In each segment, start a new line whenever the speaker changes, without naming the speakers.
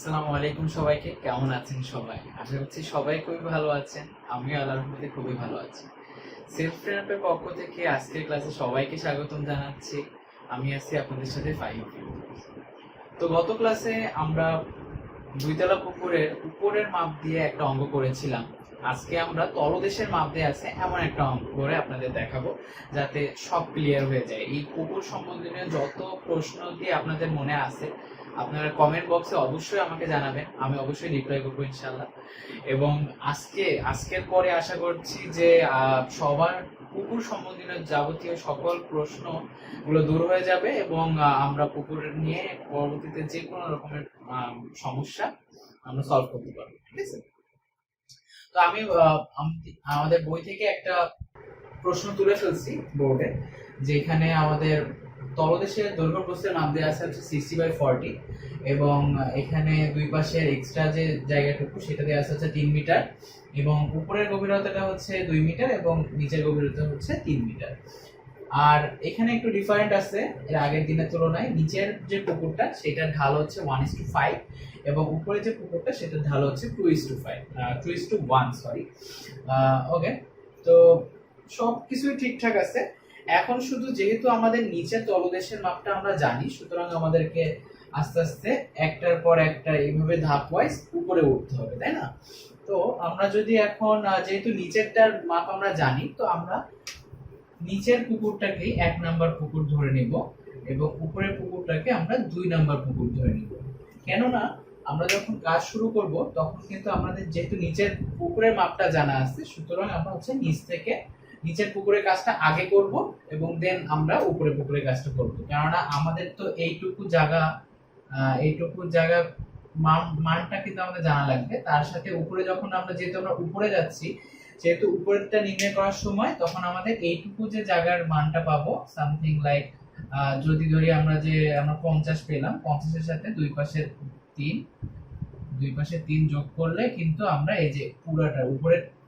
আসসালামু আলাইকুম সবাইকে, কেমন আছেন সবাই? আশা করছি সবাই খুবই ভালো আছেন। আমিও আল্লাহর রহমতে খুবই ভালো আছি। সেলফ ট্রেনাপের পক্ষ থেকে আজকের ক্লাসে সবাইকে স্বাগতম জানাচ্ছি। আমি আছি আপনাদের সাথে ফাহিম। তো গত ক্লাসে আমরা দুইতলা পুকুরের উপরের মাপ দিয়ে একটা অঙ্ক করেছিলাম। আজকে আমরা তলদেশের মাপ দিয়ে আছে এমন একটা অঙ্ক করে আপনাদের দেখাবো, যাতে সব ক্লিয়ার হয়ে যায়। এই পুকুর সম্বন্ধে যত প্রশ্ন দিয়ে আপনাদের মনে আছে, আপনারা কমেন্ট বক্সে অবশ্যই আমাকে জানাবেন, আমি অবশ্যই রিপ্লাই করবো ইনশাল্লাহ। এবং আজকের পরে আশা করছি যে সবার পুকুর সম্বন্ধীয় যাবতীয় সকল প্রশ্নগুলো দূর হয়ে যাবে এবং আমরা পুকুর নিয়ে পরবর্তীতে যে কোনো রকমের সমস্যা আমরা সলভ করতে পারবো। ঠিক আছে? তো আমি আমাদের বই থেকে একটা প্রশ্ন তুলে ফেলছি বোর্ডে, যেখানে আমাদের তলদেশের দৈর্ঘ্য প্রস্থের মাপ দেওয়া আছে হচ্ছে 60/40 এবং এখানে দুই পাশের এক্সট্রা যে জায়গাটুকু সেটা দেওয়া আছে হচ্ছে 3 মিটার এবং উপরের গভীরতাটা হচ্ছে 2 মিটার এবং নিচের গভীরতা হচ্ছে 3 মিটার। আর এখানে একটু ডিফারেন্ট আছে এর আগের দিনের তুলনায়। নিচের যে পুকুরটা সেটার ঢাল হচ্ছে 1:5 এবং উপরে যে পুকুরটা সেটার ঢাল হচ্ছে 2:1 সরি। ওকে, তো সব কিছুই ঠিকঠাক আছে। এখন শুধু যেহেতু আমাদের নিচের তলদেশের মাপটা আমরা জানি, সুতরাং আমাদেরকে আস্তে আস্তে একটার পর একটা এইভাবে ধাপ ওয়াইজ উপরে উঠতে হবে, তাই না? তো আমরা যদি এখন যেহেতু নিচেরটার মাপ আমরা জানি, তো আমরা নিচের পুকুরটাকে 1 নাম্বার পুকুর ধরে নিব এবং উপরের পুকুরটাকে আমরা 2 নাম্বার পুকুর ধরে নিব। কেননা আমরা যখন কাজ শুরু করব তখন কিন্তু আমাদের যেহেতু নিচের পুকুরের মাপটা জানা আছে, সুতরাং আমরা হচ্ছে নিচের পুকুরের কাজটা আগে করব এবং দেন আমরা উপরের পুকুরের কাজটা করব। কেননা আমাদের তো এইটুকু জায়গা মানটা কিন্তু আমাদের জানা লাগবে। তার সাথে উপরে যখন যেহেতু আমরা উপরে যাচ্ছি, যেহেতু উপরেরটা নির্ণয় করার সময় তখন আমাদের এইটুকু যে জায়গার মানটা পাবো সামথিং লাইক, যদি ধরি আমরা 50 পেলাম, 50-এর সাথে দুই পাশে 3 যোগ করলে কিন্তু আমরা এই যে পুরোটা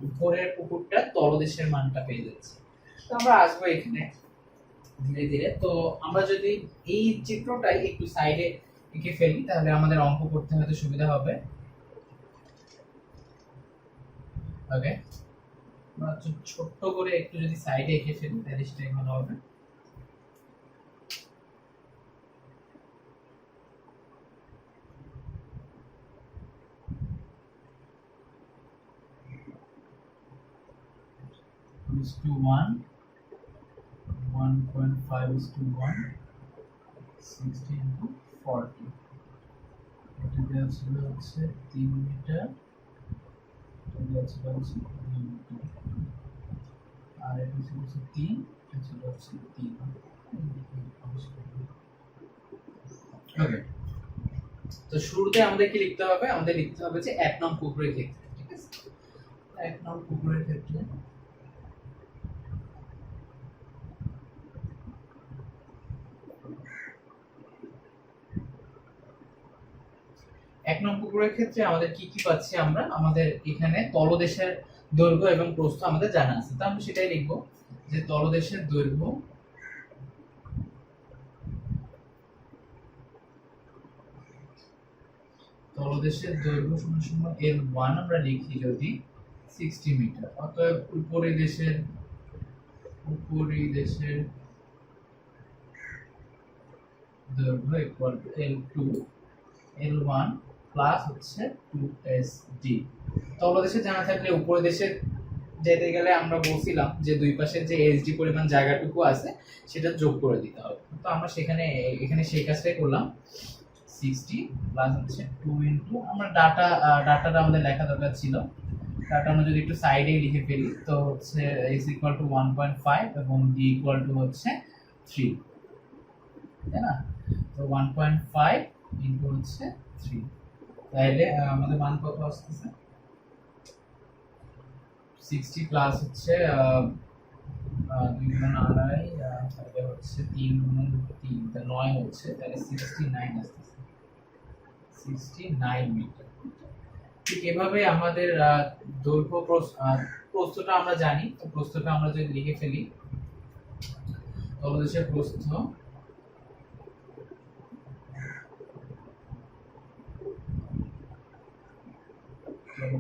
উপরের পুকুরটা তলদেশের মানটা পেয়ে যাচ্ছি। তো আমরা আসবো এখানে ধীরে ধীরে। তো আমরা যদি এই চিত্রটাই একটু সাইডে এঁকে ফেলি তাহলে আমাদের অঙ্ক করতে হয়তো সুবিধা হবে। ওকে, ছোট্ট করে একটু যদি সাইডে এঁকে ফেলি তাহলে সেটাই ভালো হবে। is to 1, 1.5 is to 1, 60 into 40. এটা দেওয়া ছিল হচ্ছে 3 মিটার, এটা দেওয়া ছিল হচ্ছে 2 মিটার, আর এটা ছিল হচ্ছে 3, এটা ছিল হচ্ছে 3। ওকে, তো শুরুতে আমাদের কি লিখতে হবে? আমাদের লিখতে হবে যে 1 নং পুকুরের ক্ষেত্রে। ঠিক আছে, 1 নং পুকুরের ক্ষেত্রে আমাদের কি কি পাচ্ছি? আমাদের এখানে তলদেশের দৈর্ঘ্য এবং প্রস্থ আমাদের জানা আছে, তো আমরা সেটাই লিখব যে তলদেশের দৈর্ঘ্য সমান L1 আমরা লিখি যদি 60 মিটার, অতএব উপরিদেশের দৈর্ঘ্য ইকুয়াল টু L1 প্লাস হচ্ছে 2SD। তলদেশে জানা থাকলে উপরের দেশে যেতে গেলে আমরা বলছিলাম যে দুই পাশের যে SD পরিমাণ জায়গাটুকু আছে সেটা যোগ করে দিতে হবে। তো আমরা এখানে সেই কাজটাই করলাম। 60 প্লাস হচ্ছে 2 ইনটু, আমরা ডাটাটা আমাদের লেখা দরকার ছিল, ডাটা আমরা যদি একটু সাইডে লিখে ফেলি তো হচ্ছে is equal to 1.5 এবং d equal to হচ্ছে 3, তাই না? তো 1.5 ইনটু হচ্ছে 3, তাহলে আমাদের মান কত আসছে? 60 প্লাস হচ্ছে 2 গুণ 2.5, তাহলে হচ্ছে 3 গুণ 3, তা 9 হচ্ছে, তাহলে 69 আসছে, 69 মিটার। ঠিক এভাবে আমাদের দৈর্ঘ্য প্রস্থটা আমরা জানি, তো প্রস্থটা আমরা যদি লিখে ফেলি, তলদেশের প্রস্থ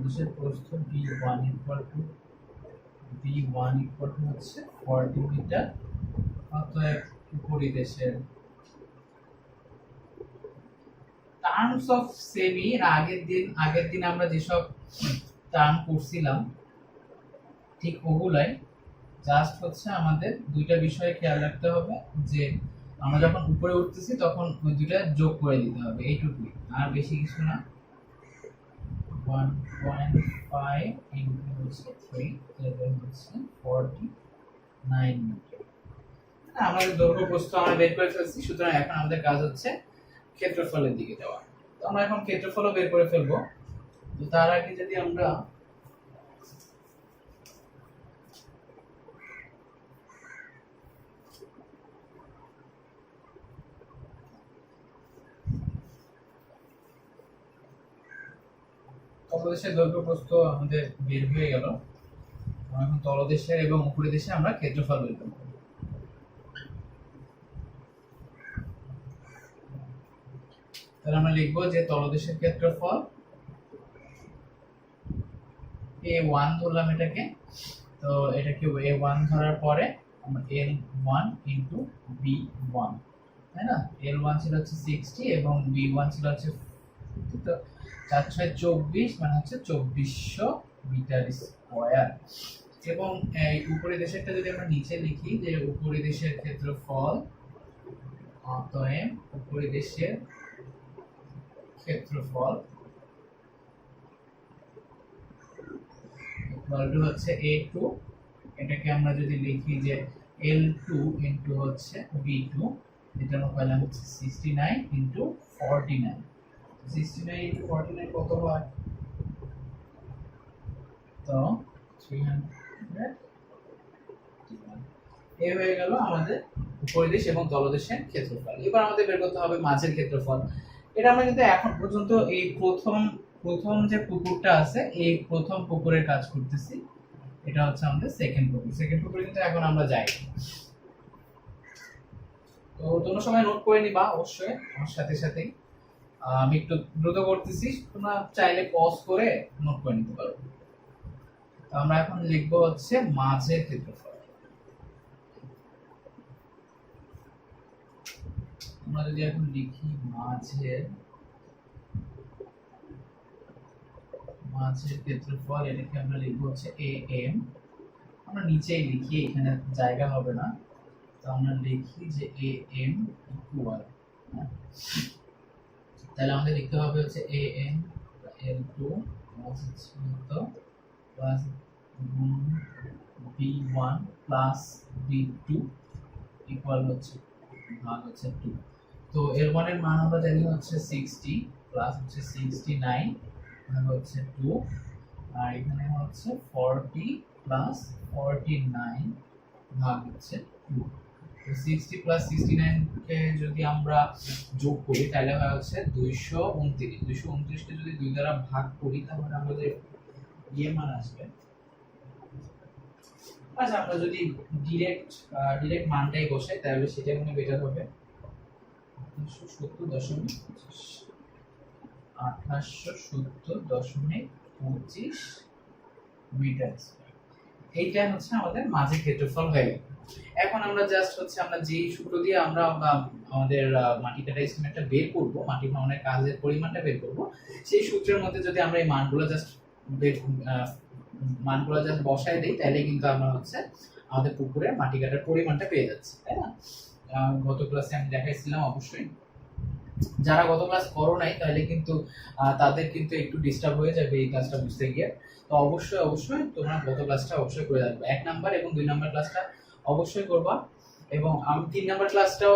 তলদেশের প্রস্থ b1 ইকুয়াল টু হচ্ছে 40 মিটার। অতএব উপরিদেশের টার্মস অফ সেমি আগের দিন আমরা যেসব টার্ম করছিলাম ঠিক ওগুলাই, জাস্ট হচ্ছে আমাদের দুইটা বিষয়ে খেয়াল রাখতে হবে যে আমরা যখন উপরে উঠতেছি তখন ওই দুইটা যোগ করে দিতে হবে, এইটুকুই, আর বেশি কিছু না। 1.5 ইনটু হচ্ছে 3 তাহলে হচ্ছে 49 মিটার। আমাদের দৈর্ঘ্য প্রস্থ আমরা বের করে ফেলছি, সুতরাং এখন আমাদের কাজ হচ্ছে ক্ষেত্রফলের দিকে যাওয়া। তো আমরা এখন ক্ষেত্রফলও বের করে ফেলবো। তো তার আগে যদি আমরা তলদেশের দৈর্ঘ্য প্রস্থ আমাদের বের হয়ে গেল, এখন তলদেশের এবং উপরের দেশে আমরা ক্ষেত্রফল বের করব। তাহলে আমরা লিখবো যে তলদেশের ক্ষেত্রফল a1 ধরলাম এটাকে, তো এটাকে a1 ধরার পরে আমরা l1 ইনটু b1, তাই না? l1 ছিল হচ্ছে 60 এবং b1 ছিল হচ্ছে, তো 4/24 মানে হচ্ছে 2400 মিটার স্কয়ার। এবং এই উপরের দেশেরটা যদি আমরা নিচে লিখি যে উপরের দেশের ক্ষেত্রফল, অতএব উপরের দেশের ক্ষেত্রফল ইকুয়াল হচ্ছে a2, এটাকে আমরা যদি লিখি যে l2 ইনটু হচ্ছে b2, এটা আমরা পেলাম হচ্ছে 69 ইনটু 49। 69 ইনটু 49 কত হয়? তো 300। এই হয়ে গেল আমাদের উপরিদেশ এবং তলদেশের ক্ষেত্রফল। এবার আমাদের বের করতে হবে মাঝের ক্ষেত্রফল। এটা আমরা কিন্তু এখন পর্যন্ত এই প্রথম যে পুকুরটা আছে এই প্রথম পুকুরের কাজ করতেছি, এটা হচ্ছে আমাদের সেকেন্ড পুকুরে কিন্তু এখন আমরা যাই। তো তোমরা সময় নোট করে নিবা অবশ্যই আমার সাথে সাথেই। আমি একটু দ্রুত করতেছি, তোমরা চাইলে পজ করে নোট করে নিতে পারো। তো আমরা এখন লিখব হচ্ছে মাঝের ক্ষেত্রফল। আমরা যদি এখন লিখি মাঝের ক্ষেত্রফল, এটাকে আমরা লিখব হচ্ছে am। আমরা নিচেই লিখি, এখানে জায়গা হবে না, তো আমরা লিখি যে am ইকুয়াল, তাহলে আমাদের লিখতে হবে হচ্ছে am l2 plus plus b1 plus b2 equal হচ্ছে ভাগ হচ্ছে 2। তো l1 এর মান আমরা জানি হচ্ছে 60 প্লাস হচ্ছে 69 ভাগ হচ্ছে 2, আর এখানে হচ্ছে 40 প্লাস 49 ভাগ হচ্ছে 2। তো 60 প্লাস 69 কে যদি আমরা যোগ করি তাহলে হয় হচ্ছে 229। 229 কে যদি 2 দ্বারা ভাগ করি তাহলে আমাদের মান আসবে। আচ্ছা, আমরা যদি ডিরেক্ট মানটাই বসাই তাহলে সেটা মনে বেটার হবে। 1870.25 মিটার। এইটা হচ্ছে আমাদের মাঝের ক্ষেত্রফল হয়ে গেল। এখন আমরা জাস্ট হচ্ছে আমরা যেই সূত্র দিয়ে আমরা আমাদের মাটি কাটা এস্টিমেটটা বের করব, মাটি ভাঙনের কাজের পরিমাণটা বের করব, সেই সূত্রের মধ্যে যদি আমরা এই মানগুলো জাস্ট বসায় দেই তাহলে কিন্তু আমরা হচ্ছে আমাদের পুকুরের মাটি কাটার পরিমাণটা পেয়ে যাচ্ছি, তাই না? গত ক্লাসে আমি দেখাইছিলাম, অবশ্যই যারা গত ক্লাস করো নাই তাহলে কিন্তু তাদের কিন্তু একটু ডিস্টার্ব হয়ে যাবে এই ক্লাসটা বুঝতে গিয়ে। তো অবশ্যই তোমরা গত ক্লাসটা অবশ্যই করে রাখবে, 1 নাম্বার এবং 2 নাম্বার ক্লাসটা অবশ্যই করবা। এবং আমি 3 নাম্বার ক্লাসটাও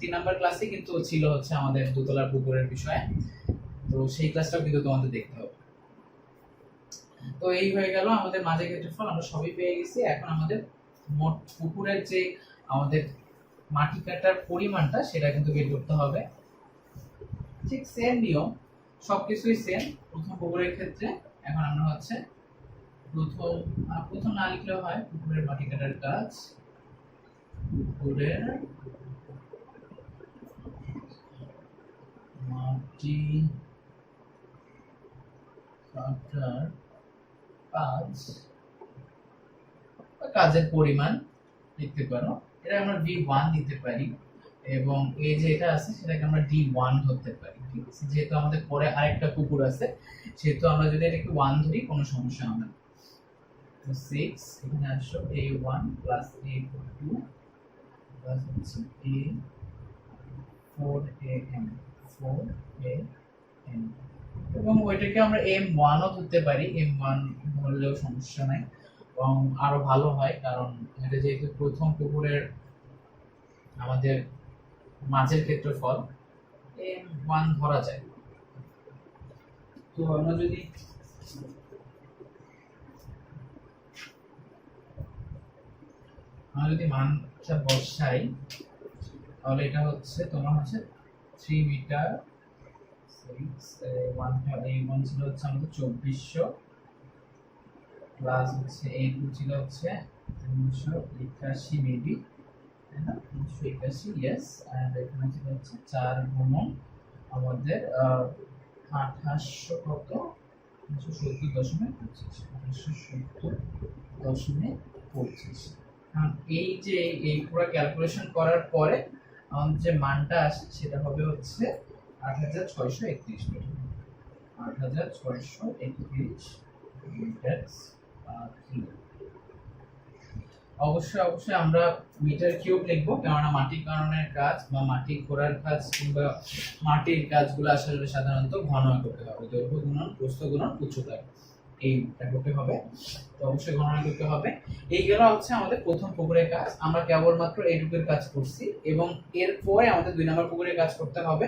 3 নাম্বার ক্লাসে কিন্তু ছিল হচ্ছে আমাদের দোতলার পুকুরের বিষয়ে, তো সেই ক্লাসটাও কিন্তু তোমাদের দেখতে হবে। তো এই হয়ে গেল আমাদের মাঝের ক্ষেত্রফল, আমরা সবই পেয়ে গেছি। এখন আমাদের মোট পুকুরের যে আমাদের মাটি কাটার পরিমাণটা সেটা কিন্তু বের করতে হবে। ঠিক সেম নিয়ম, সবকিছুই সেম প্রথম পুকুরের ক্ষেত্রে। এখন আমরা হচ্ছে প্রথম না লিখলেও হয়, পুকুরের মাটি কাটার কাজ, পুকুরের মাটি আপনার কাজ, কাজের পরিমাণ লিখতে পারো, এটা আমরা D1 দিতে পারি, এবং এই যে এটা আছে সেটাকে আমরা D1 ধরতে পারি। ঠিক আছে, যেহেতু আমাদের পরে আরেকটা পুকুর আছে সেহেতু আমরা যদি এটাকে 1 ধরি কোনো সমস্যা হবে না। তো 6 এখানে আসো A1 প্লাস A2 প্লাস হচ্ছে A4AM 4AM, এবং ওইটাকে আমরা M1 ও ধরতে পারি, M1 ধরলেও সমস্যা নাই, এবং আরো ভালো হয় কারণ এটা যেহেতু প্রথম পুকুরের আমাদের মাঝের ক্ষেত্রফল, M1 ধরা যায়। তো আমরা যদি মানটা বসাই তাহলে এটা হচ্ছে তোমার হচ্ছে 3 মিটার 1 ছিল হচ্ছে আমাদের 2400 প্লাস হচ্ছে A2 ছিল হচ্ছে 381 মেবি, তাই না? 381, ইয়েস। এন্ড এখানে ছিল হচ্ছে 4 গুণন আমাদের 2800 কত 870.25। এই যে এই পুরো ক্যালকুলেশন করার পরে আমাদের যে মানটা আসে সেটা হবে হচ্ছে 8631 মিটার, 8631 মিটার। অবশ্যই আমরা মিটার কিউব লিখবো, কেননা মাটি কারণের কাজ বা মাটি খোঁড়ার কাজ কিংবা মাটির কাজগুলো আসলে সাধারণত ঘন করতে হবে, দৈর্ঘ্য গুণন প্রস্থ গুণন উচ্চতা, এইটা করতে হবে। তো অবশ্যই গণনা করতে হবে। এইগুলো হচ্ছে আমাদের প্রথম পুকুরের কাজ, আমরা কেবলমাত্র এইটুকুর কাজ করছি, এবং এরপরে আমাদের 2 নম্বর পুকুরের কাজ করতে হবে,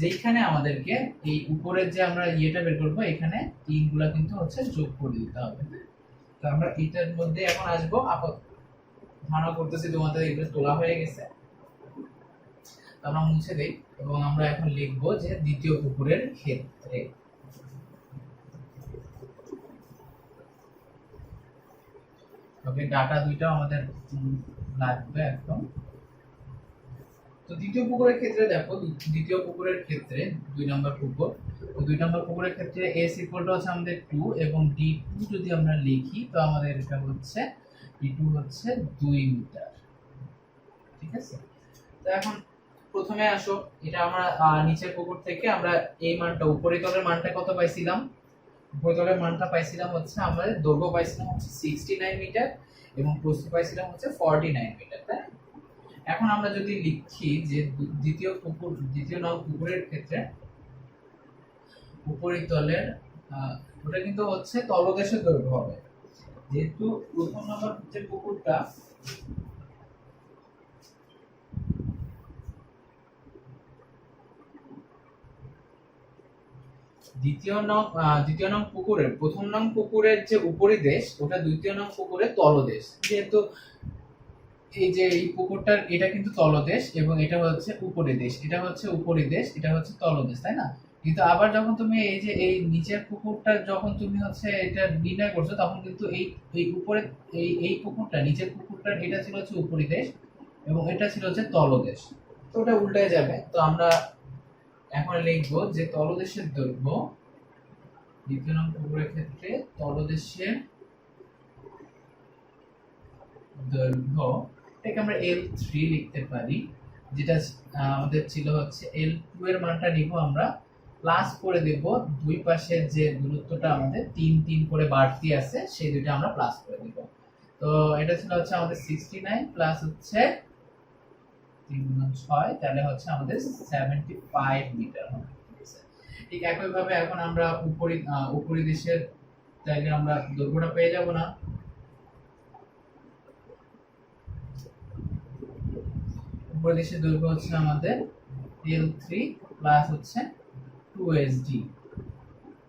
যেখানে আমাদেরকে এই উপরের যে আমরা ইয়েটা বের করবো এখানে তিনগুলা কিন্তু হচ্ছে যোগ করে দিতে হবে। তো আমরা এটার মধ্যে এখন আসবো, ধারণা করতেছি তোমাদের এগুলো তোলা হয়ে গেছে, আমরা মুছে দেই এবং আমরা এখন লিখবো যে দ্বিতীয় পুকুরের ক্ষেত্রে। ওকে, ডাটা দুইটা আমাদের লাগবে এখন। তো দ্বিতীয় পুকুরের ক্ষেত্রে দেখো, দ্বিতীয় পুকুরের ক্ষেত্রে 2 নম্বর পুকুর, তো 2 নম্বর পুকুরের ক্ষেত্রে S ইকুয়াল টু হচ্ছে আমাদের 2 এবং D2 যদি আমরা লিখি তো আমাদের এটা হচ্ছে D2 হচ্ছে 2 মিটার। ঠিক আছে, তো এখন প্রথমে আসো, এটা আমরা নিচের পুকুর থেকে আমরা এই মানটা উপরিতলের মানটা কত পাইছিলাম, উপরিতলের মানটা পাইছিলাম হচ্ছে আমাদের দৈর্ঘ্য পাইছিলাম হচ্ছে 69 মিটার এবং প্রস্থ পাইছিলাম হচ্ছে 49 মিটার, তাই। এখন আমরা যদি লিখি যে দ্বিতীয় নং পুকুরের ক্ষেত্রে উপরিতলের ওটা কিন্তু হচ্ছে তলদেশের দৈর্ঘ্য হবে, যেহেতু প্রথম নম্বর যে পুকুরটা দ্বিতীয় নং পুকুরের প্রথম নং পুকুরের যে উপরিদেশ ওটা দ্বিতীয় নং পুকুরের তলদেশ, যেহেতু এই যে এই পুকুরটার এটা কিন্তু তলদেশ এবং এটা হচ্ছে উপরিদেশ, এটা হচ্ছে উপরিদেশ, এটা হচ্ছে তলদেশ, তাই না? কিন্তু আবার যখন তুমি এই যে এই নিচের পুকুরটা যখন তুমি হচ্ছে এটা নির্ণয় করছো তখন কিন্তু এই উপরে এই পুকুরটা নিচের পুকুরটার এটা ছিল হচ্ছে উপরিদেশ এবং এটা ছিল হচ্ছে তলদেশ, তো ওটা উল্টে যাবে। তো আমরা এখন লিখবো যে তলদেশের দৈর্ঘ্য দ্বিতীয় নং পুকুরের ক্ষেত্রে তলদেশের দৈর্ঘ্য এটাকে আমরা L3 লিখতে পারি, যেটা আমাদের ছিল হচ্ছে L2 এর মানটা নিব আমরা, প্লাস করে দেব দুই পাশে যে দূরত্বটা আমাদের 3 3 করে বাড়তি আছে সেই দুইটা আমরা প্লাস করে দেব। তো এটা ছিল হচ্ছে আমাদের 69 প্লাস হচ্ছে 3 গুণ 6, তাহলে হচ্ছে আমাদের 75 মিটার হবে। ঠিক একই ভাবে এখন আমরা উপরিদেশের তাইলে আমরা দৈর্ঘ্যটা পেয়ে যাব না, উপরিদেশের দৈর্ঘ্য হচ্ছে আমাদের L3 প্লাস হচ্ছে 2SD,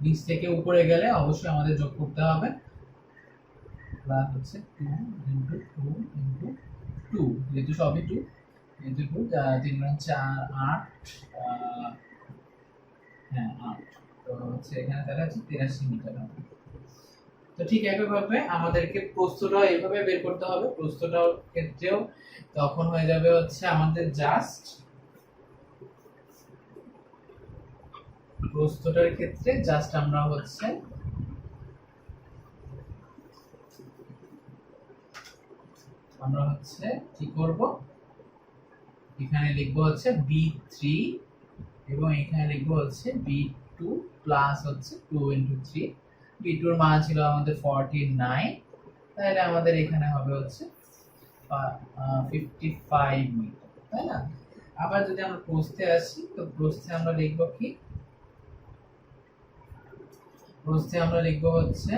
নিচ থেকে উপরে গেলে অবশ্যই আমাদের যোগ করতে হবে, প্লাস হচ্ছে 2 * 2 * 2, যেহেতু সবই 2 * 2 3 গুণ 4 8, হ্যাঁ 8, তো হচ্ছে এখানে তাহলে হচ্ছে 83 মিটার হবে। তো ঠিক একইভাবে আমাদেরকে প্রস্থটাও এইভাবে বের করতে হবে, প্রস্থটার ক্ষেত্রেও তখন হয়ে যাবে হচ্ছে আমাদের প্রস্থটার ক্ষেত্রে জাস্ট আমরা হচ্ছে আমরা হচ্ছে কি করব, এখানে লিখবো হচ্ছে b3 এবং এখানে লিখবো হচ্ছে b2 প্লাস হচ্ছে 2 ইনটু 3। b2 এর মান ছিল আমাদের 49, তাহলে আমাদের এখানে হবে হচ্ছে 55 মিটার, তাই না? আবার যদি আমরা প্রস্থে আসি, তো প্রস্থে আমরা লিখবো কি, প্রস্থে আমরা লিখবো হচ্ছে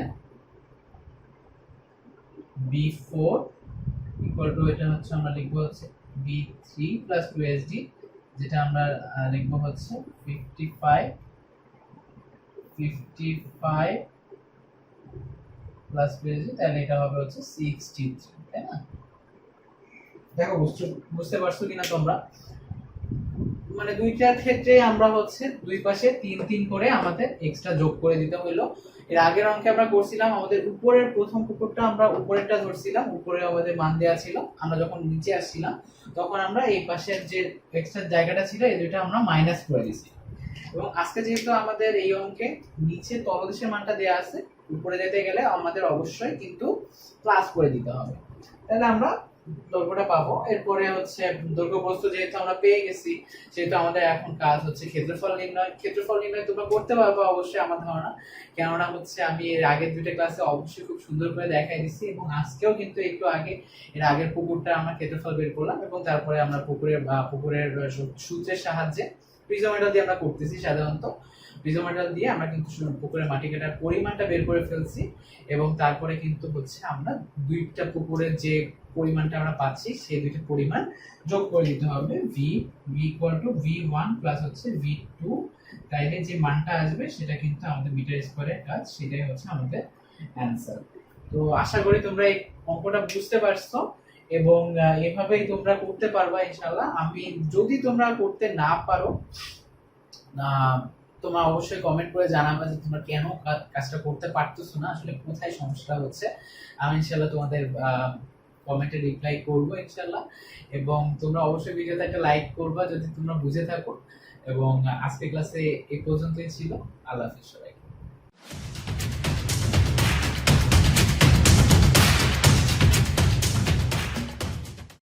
b4 ইকুয়াল টু, এটা হচ্ছে আমরা লিখবো হচ্ছে b3 প্লাস 2sd, যেটা আমরা লিখবো হচ্ছে 55 প্লাস 2sd, তাহলে এটা হবে হচ্ছে 63, তাই না? দেখো বুঝতে পারছো কিনা তোমরা? মানে দুইটার ক্ষেত্রে আমরা হচ্ছে দুই পাশে 3 3 করে আমাদের এক্সট্রা যোগ করে দিতে হলো। এর আগের অঙ্কে আমরা করছিলাম আমাদের উপরের প্রথম পুকুরটা আমরা উপরেরটা ধরছিলাম, উপরে আমাদের মান দেওয়া ছিল, আমরা যখন নিচে আসছিলাম তখন আমরা এই পাশের যে এক্সট্রা জায়গাটা ছিল এই দুইটা আমরা মাইনাস করে দিয়েছি। এবং আজকে যেহেতু আমাদের এই অঙ্কে নিচে তলদেশের মানটা দেওয়া আছে, উপরে যেতে গেলে আমাদের অবশ্যই কিন্তু প্লাস করে দিতে হবে, তাহলে আমরা দৈর্ঘ্যটা পাবো। এরপরে হচ্ছে দৈর্ঘ্য প্রস্থ যেহেতু আমরা পেয়ে গেছি, সেহেতু আমাদের এখন কাজ হচ্ছে ক্ষেত্রফল নির্ণয়। ক্ষেত্রফল নির্ণয় তোমরা করতে পারবে অবশ্যই আমার ধারণা, কেননা হচ্ছে আমি এর আগের দুটো ক্লাসে অবশ্যই খুব সুন্দর করে দেখাই দিচ্ছি, এবং আজকেও কিন্তু একটু আগে এর আগের পুকুরটা আমরা ক্ষেত্রফল বের করলাম, এবং তারপরে আমরা পুকুরের সূত্রের সাহায্যে প্রিজমেটাল দিয়ে আমরা করতেছি। সাধারণত প্রিজমেটাল দিয়ে আমরা কিন্তু পুকুরের মাটি কাটার পরিমাণটা বের করে ফেলছি, এবং তারপরে কিন্তু হচ্ছে আমরা দুইটা পুকুরের যে পরিমাণটা আমরা পাচ্ছি সেই দুইটা পরিমাণ যোগ করে দিতে হবে, v equal to v1 plus হচ্ছে v2, তাইলে যে মানটা আসবে সেটা কিন্তু আমাদের মিটার স্কয়ারের কাজ, সেটাই হচ্ছে আমাদের অ্যানসার। তো আশা করি তোমরা এই অঙ্কটা বুঝতে পারছো, এবং এভাবেই তোমরা করতে পারবা ইনশাআল্লাহ। আমি যদি তোমরা করতে না পারো, তোমরা অবশ্যই কমেন্ট করে জানাবে যে তোমরা কেন কাজটা করতে পারতেছো না, আসলে কোথায় সমস্যা হচ্ছে। আমি ইনশাআল্লাহ তোমাদের কমেন্টে রিপ্লাই করবো ইনশাআল্লাহ, এবং তোমরা অবশ্যই ভিডিওতে একটা লাইক করবা যদি তোমরা বুঝে থাকো। এবং আজকে ক্লাসে এই পর্যন্তই ছিল। আল্লাহ হাফেজ সবাই।